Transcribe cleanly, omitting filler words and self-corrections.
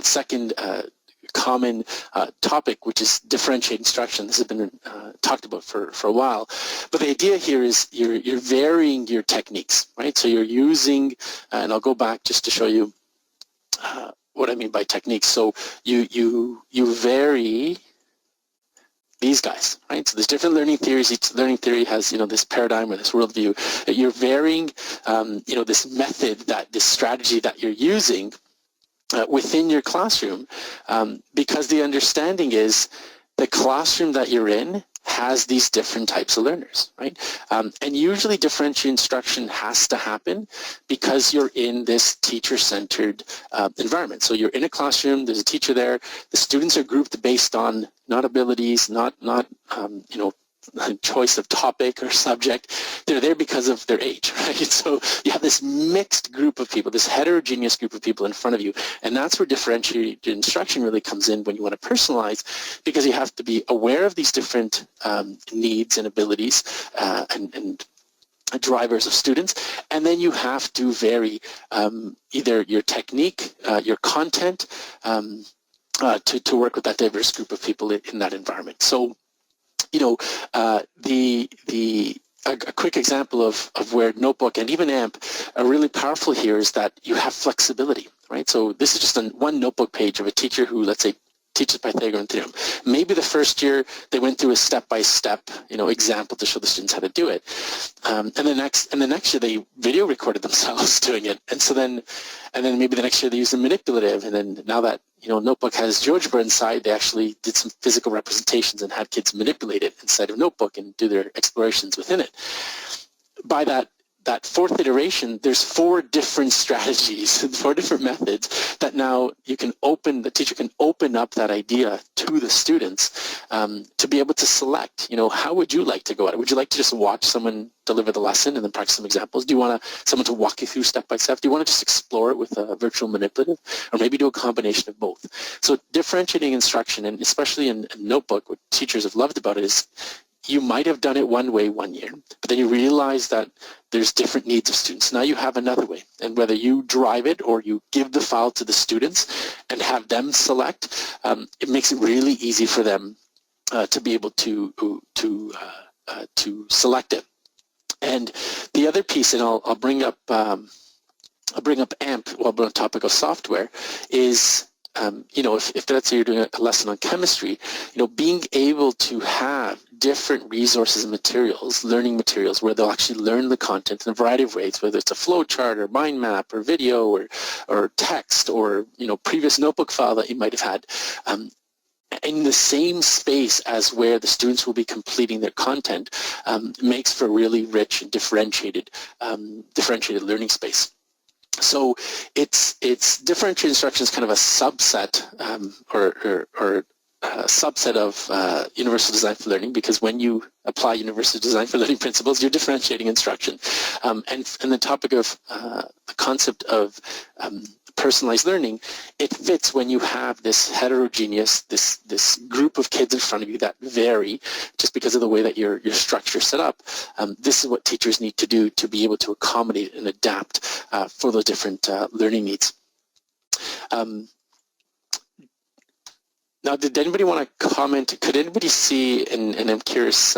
second common topic, which is differentiated instruction. This has been talked about for a while. But the idea here is you're varying your techniques, right? So you're using, and I'll go back just to show you what I mean by techniques. So you vary these guys, right? So there's different learning theories. Each learning theory has, this paradigm or this worldview. You're varying, this method, this strategy that you're using within your classroom, because the understanding is the classroom that you're in has these different types of learners, right? And usually differentiated instruction has to happen because you're in this teacher-centered environment. So you're in a classroom, there's a teacher there, the students are grouped based on not abilities, not choice of topic or subject. They're there because of their age, right? So you have this mixed group of people, this heterogeneous group of people in front of you, and that's where differentiated instruction really comes in when you want to personalize, because you have to be aware of these different needs and abilities and drivers of students, and then you have to vary either your technique, your content, to work with that diverse group of people in that environment. So a quick example of where Notebook and even AMP are really powerful here is that you have flexibility, right? So this is just one notebook page of a teacher who, let's say, teaches Pythagorean theorem. Maybe the first year they went through a step-by-step, example to show the students how to do it, and the next year they video recorded themselves doing it, and then maybe the next year they used a manipulative, and then now that Notebook has GeoGebra inside, they actually did some physical representations and had kids manipulate it inside of Notebook and do their explorations within it. By that fourth iteration, there's 4 different strategies, 4 different methods that now the teacher can open up that idea to the students to be able to select, how would you like to go at it? Would you like to just watch someone deliver the lesson and then practice some examples? Do you want someone to walk you through step by step? Do you want to just explore it with a virtual manipulative? Or maybe do a combination of both? So differentiating instruction, and especially in Notebook, what teachers have loved about it is you might have done it one way one year, but then you realize that there's different needs of students. Now you have another way, and whether you drive it or you give the file to the students and have them select, it makes it really easy for them to be able to select it. And the other piece, and I'll bring up AMP while we're on the topic of software, is if let's say you're doing a lesson on chemistry, being able to have different resources and materials, learning materials, where they'll actually learn the content in a variety of ways, whether it's a flow chart or mind map or video or text or, previous notebook file that you might have had, in the same space as where the students will be completing their content, makes for really rich and differentiated learning space. So it's differentiated instruction is kind of a subset or a subset of universal design for learning, because when you apply universal design for learning principles, you're differentiating instruction. And the topic of the concept of personalized learning, it fits when you have this heterogeneous, this group of kids in front of you that vary just because of the way that your structure is set up. This is what teachers need to do to be able to accommodate and adapt for those different learning needs. Now, did anybody want to comment? Could anybody see, and I'm curious,